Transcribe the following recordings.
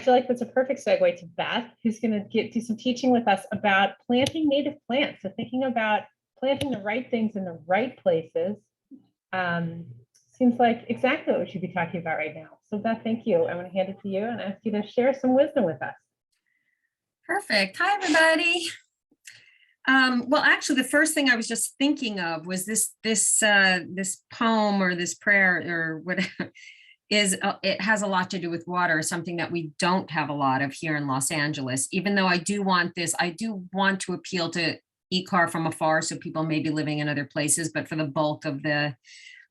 feel like that's a perfect segue to Beth, who's going to do some teaching with us about planting native plants. So thinking about planting the right things in the right places seems like exactly what we should be talking about right now. So Beth, thank you. I'm going to hand it to you and ask you to share some wisdom with us. Perfect. Hi, everybody. Well, actually, the first thing I was just thinking of was this poem or this prayer or whatever it has a lot to do with water, something that we don't have a lot of here in Los Angeles. Even though I do want to appeal to IKAR from afar, so people may be living in other places, but for the bulk of the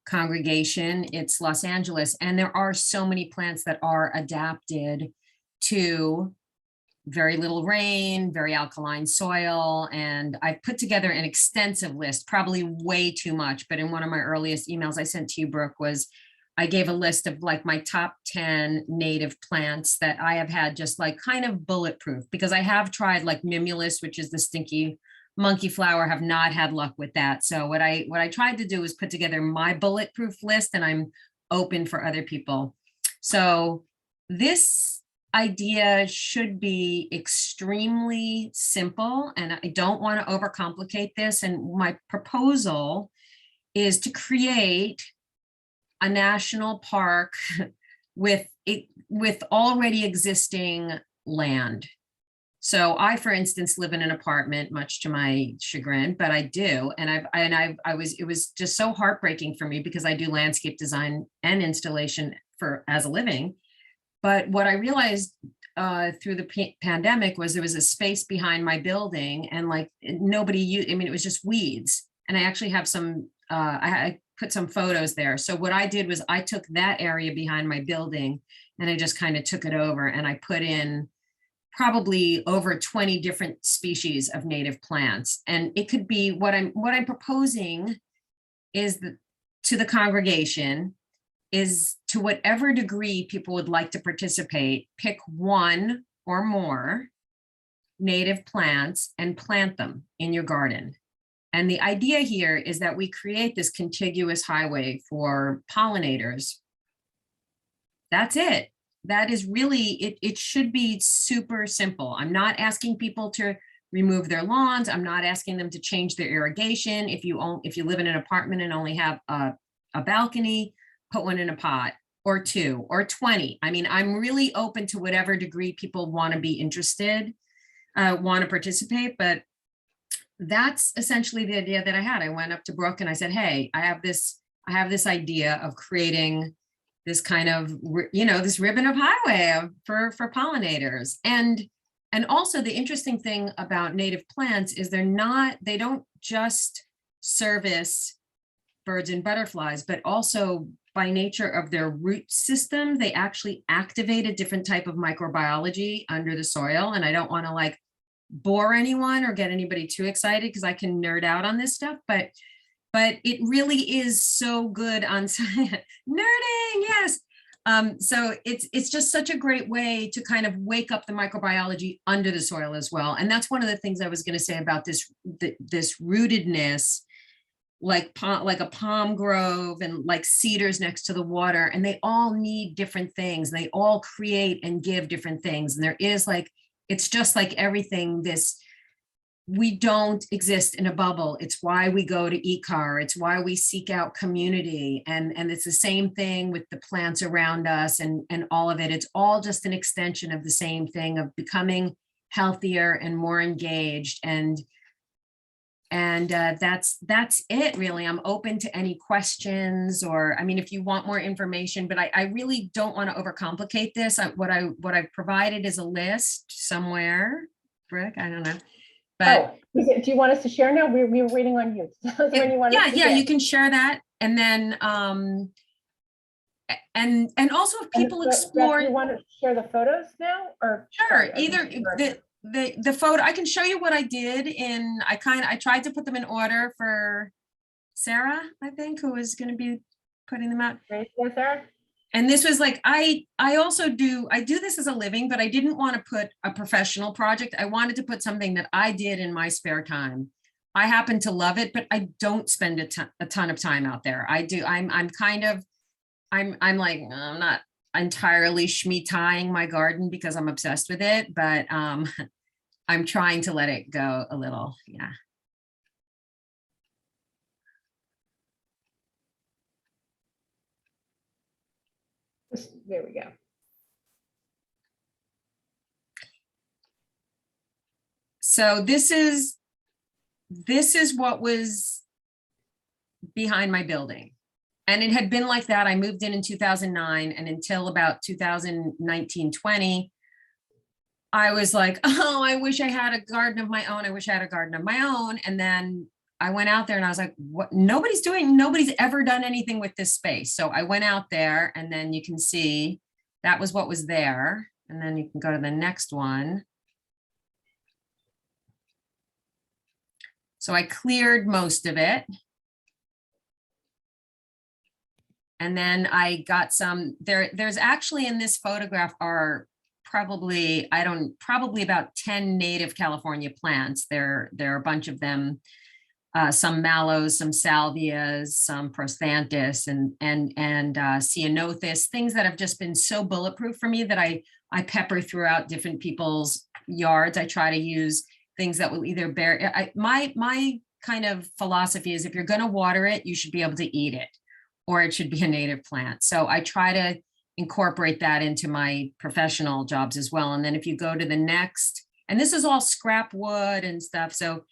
congregation, it's Los Angeles. And there are so many plants that are adapted to very little rain, very alkaline soil. And I've put together an extensive list, probably way too much, but in one of my earliest emails I sent to you, Brooke, was I gave a list of like my top 10 native plants that I have had just like kind of bulletproof, because I have tried like mimulus, which is the stinky monkey flower, have not had luck with that. So what I tried to do is put together my bulletproof list, and I'm open for other people. So this idea should be extremely simple, and I don't want to overcomplicate this. And my proposal is to create a national park with already existing land. So I, for instance, live in an apartment, much to my chagrin, but I do. And it was just so heartbreaking for me because I do landscape design and installation as a living. But what I realized through the pandemic was there was a space behind my building, and like nobody used, I mean, it was just weeds. And I actually have some, I put some photos there. So what I did was I took that area behind my building and I just kind of took it over, and I put in probably over 20 different species of native plants. And it could be what I'm proposing is to the congregation is, to whatever degree people would like to participate, pick one or more native plants and plant them in your garden. And the idea here is that we create this contiguous highway for pollinators. That's it. That is really, it should be super simple. I'm not asking people to remove their lawns. I'm not asking them to change their irrigation. If you live in an apartment and only have a balcony, put one in a pot, or 2 or 20. I mean, I'm really open to whatever degree people want to be interested, want to participate, but that's essentially the idea that I had. I went up to Brooke and I said, hey, I have this idea of creating this kind of, this ribbon of highway for pollinators. And also the interesting thing about native plants is they don't just service birds and butterflies, but also by nature of their root system, they actually activate a different type of microbiology under the soil. And I don't want to like bore anyone or get anybody too excited because I can nerd out on this stuff, but it really is so good on science. Nerding, yes. So it's just such a great way to kind of wake up the microbiology under the soil as well. And that's one of the things I was going to say about this rootedness, like a palm grove and like cedars next to the water, and they all need different things. They all create and give different things. And there is like, it's just like everything, we don't exist in a bubble. It's why we go to IKAR. It's why we seek out community. And it's the same thing with the plants around us and all of it. It's all just an extension of the same thing of becoming healthier and more engaged. And that's it really. I'm open to any questions, or, I mean, if you want more information, but I really don't want to overcomplicate this. What I've provided is a list somewhere, Brick, I don't know. But do you want us to share now? We were waiting on you. Yeah, you can share that. And then, and also if people explore. You want to share the photos now, or? Sure, either the photo, I can show you what I did I tried to put them in order for Sarah, I think, who is going to be putting them out. Right, yes, Sarah. And this was like, I do this as a living, but I didn't want to put a professional project. I wanted to put something that I did in my spare time. I happen to love it, but I don't spend a ton of time out there. I do. I'm like, I'm not entirely schmeetying my garden because I'm obsessed with it, but I'm trying to let it go a little. Yeah. There we go. So this is what was behind my building. And it had been like that. I moved in 2009, and until about 2019, 20, I was like, oh, I wish I had a garden of my own. I wish I had a garden of my own. And then I went out there and I was like, what? Nobody's ever done anything with this space. So I went out there, and then you can see that was what was there. And then you can go to the next one. So I cleared most of it. And then I got some, there's actually in this photograph are probably about 10 native California plants. There are a bunch of them, some mallows, some salvias, some prosthanthus, and ceanothus, things that have just been so bulletproof for me that I pepper throughout different people's yards. I try to use things that will either bear, my kind of philosophy is if you're going to water it, you should be able to eat it, or it should be a native plant. So I try to incorporate that into my professional jobs as well. And then if you go to the next, and this is all scrap wood and stuff. So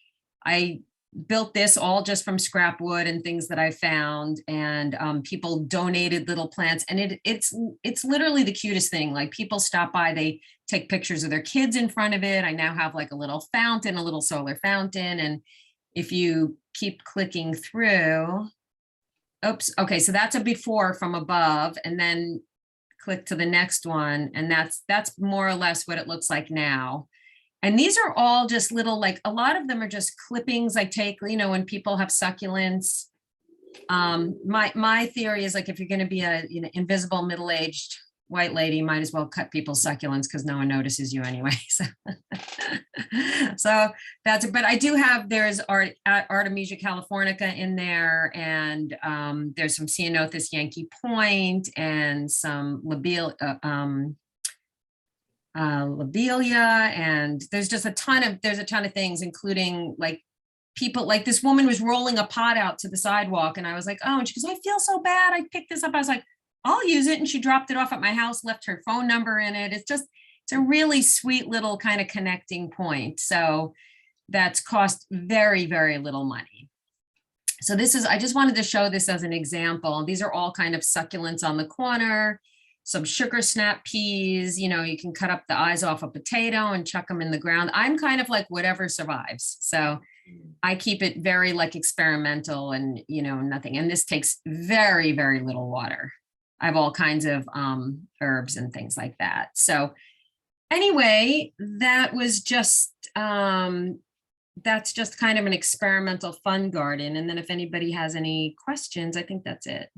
I built this all just from scrap wood and things that I found, and people donated little plants, and it's literally the cutest thing. Like, people stop by, they take pictures of their kids in front of it. I now have like a little fountain, a little solar fountain. And if you keep clicking through, oops, okay, so that's a before from above, and then click to the next one, and that's more or less what it looks like now. And these are all just little, like, a lot of them are just clippings I take, you know, when people have succulents. My theory is, like, if you're going to be a, you know, invisible middle-aged white lady, might as well cut people's succulents because no one notices you anyway. So that's it. But I do have, there's Artemisia californica in there, and there's some Ceanothus Yankee Point and some lobelia, and there's a ton of things, including like people, like this woman was rolling a pot out to the sidewalk, and I was like, oh, and she goes, I feel so bad, I picked this up. I was like, I'll use it. And she dropped it off at my house, left her phone number in it. It's a really sweet little kind of connecting point. So that's cost very, very little money. So I just wanted to show this as an example. These are all kind of succulents on the corner, some sugar snap peas, you know, you can cut up the eyes off a potato and chuck them in the ground. I'm kind of like whatever survives. So I keep it very like experimental and, you know, nothing. And this takes very, very little water. I have all kinds of herbs and things like that. So anyway, that was just, that's just kind of an experimental fun garden. And then if anybody has any questions, I think that's it.